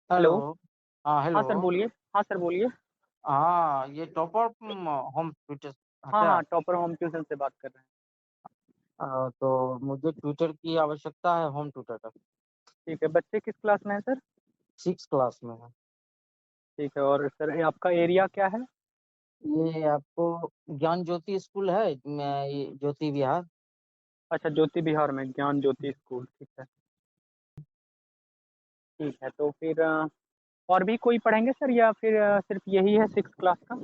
Hello. Hello. हाँ, हाँ hello. Sir बोलिए। हाँ सर बोलिए। हाँ, ये टॉपर होम ट्यूटर है हाँ, क्या? हाँ, टॉपर होम ट्यूशन से बात कर रहे हैं। तो मुझे ट्यूटर की आवश्यकता है, होम ट्यूटर का। ठीक है, बच्चे किस क्लास में है सर? 6 क्लास में है। ठीक है, और सर ये आपका एरिया क्या है? ये आपको ज्ञान ज्योति स्कूल है, ये ज्योति विहार। अच्छा, ज्योति बिहार में ज्ञान ज्योति स्कूल, ठीक है। ठीक है, तो फिर और भी कोई पढ़ेंगे सर, या फिर सिर्फ यही है 6 क्लास का?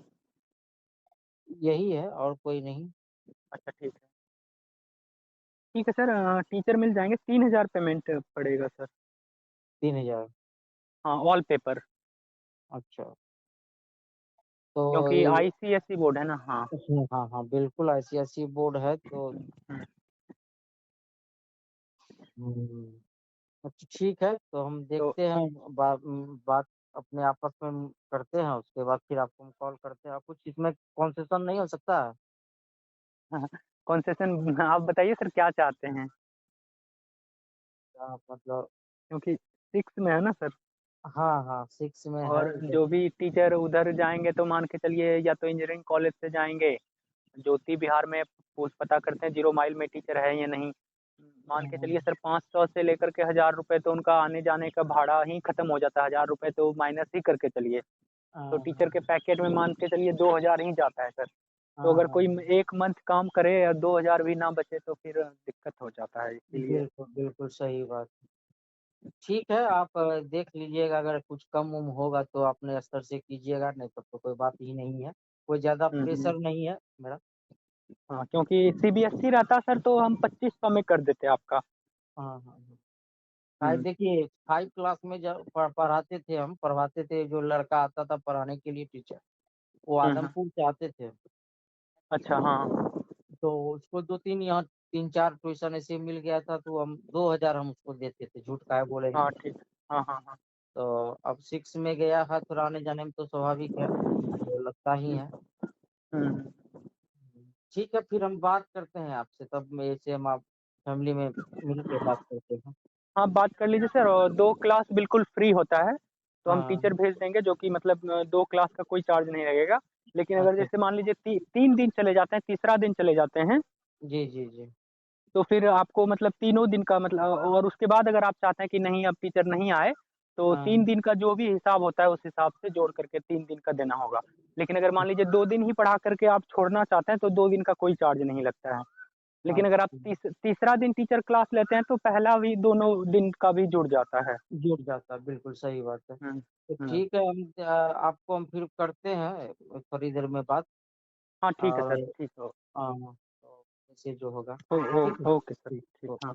यही है, और कोई नहीं। अच्छा, ठीक है। ठीक है सर, टीचर मिल जाएंगे, 3,000 पेमेंट पड़ेगा सर। 3,000। हाँ, ऑल पेपर। अच्छा। तो क्योंकि ये आईसीएसई बोर्ड है ना। हाँ। हाँ हाँ, बिल्कुल आईसीआईसी बोर्ड है तो। हम्म, हम्म, अच्छा ठीक है, तो हम तो देखते हैं, बात अपने आपस में करते हैं, उसके बाद फिर आपको हम कॉल करते हैं। कुछ इसमें कंसेशन नहीं हो सकता है? कॉन्सेशन आप बताइए सर, क्या चाहते हैं? क्या मतलब? क्योंकि 6 में है ना सर। हाँ हाँ, 6 में है और इधर। जो भी टीचर उधर जाएंगे तो मान के चलिए, या तो इंजीनियरिंग कॉलेज से जाएंगे। ज्योति बिहार में पूछ पता करते हैं 0 माइल में टीचर है या नहीं। मान के चलिए सर, 500 से लेकर के 1,000 रुपये तो उनका आने जाने का भाड़ा ही खत्म हो जाता है। 1,000 रुपये तो माइनस ही करके चलिए। तो हाँ टीचर हाँ के पैकेट में मान के चलिए 2,000 ही जाता है सर। तो हाँ अगर हाँ कोई हाँ, 1 मंथ काम करे और 2,000 भी ना बचे तो फिर दिक्कत हो जाता है, इसीलिए। बिल्कुल बिल्कुल सही बात। ठीक है, आप देख लीजिएगा, अगर कुछ कम उम होगा तो अपने स्तर से कीजिएगा, नहीं तो कोई बात ही नहीं है। कोई ज्यादा हम्म। प्रेशर नहीं है मेरा। हाँ, क्योंकि सीबीएसई रहता सर तो हम 2500 में कर देते आपका। हाँ हाँ हाँ। हम्म। देखिए, 5 क्लास में जब पढ़ाते थे, हम पढ़वाते थे, जो लड़का आता था पढ़ाने के लिए टीचर, वो हम्म। आदमपुर से आते थे। अच्छा, हाँ। तो उसको 2-3 यहाँ 3-4 ट्यूशन ऐसे मिल गया था, तो हम 2,000 हम उसको देते थे, झूठ काहे बोलेंगे। हाँ, ठीक। हाँ, हाँ, हाँ। तो अब 6 में गया है, थोड़ा आने जाने में तो स्वाभाविक है, तो लगता ही हम्म। है। हम्म। ठीक है, फिर हम बात करते हैं आपसे, तब में ऐसे हम आप फैमिली में मिल के बात करते हैं। हाँ, बात कर लीजिए सर, और 2 क्लास बिल्कुल फ्री होता है। तो हम हाँ। टीचर भेज देंगे, जो कि मतलब 2 क्लास का कोई चार्ज नहीं लगेगा। लेकिन अगर अच्छा। जैसे मान लीजिए 3 दिन चले जाते हैं, तीसरा दिन चले जाते हैं, जी जी जी। तो फिर आपको मतलब तीनों दिन का मतलब, और उसके बाद अगर आप चाहते हैं कि नहीं अब टीचर नहीं आए, तो हाँ 3 दिन का जो भी हिसाब होता है उस हिसाब से जोड़ करके 3 दिन का देना होगा। लेकिन अगर मान लीजिए 2 दिन ही पढ़ा करके आप छोड़ना चाहते हैं तो 2 दिन का कोई चार्ज नहीं लगता है। लेकिन अगर आप अच्छा, तीसरा दिन टीचर क्लास लेते हैं तो पहला भी दोनों दिन का भी जुड़ जाता है। जुड़ जाता, बिल्कुल सही बात है। हम्म। तो हम्म। ठीक है, हम आपको हम फिर करते हैं थोड़ी देर में बात। हाँ, ठीक है और सर, ठीक हो। हाँ, तो ऐसे जो होगा। ओ, ओ, ठीक है। ओके सर, ठीक। ठीक, हाँ।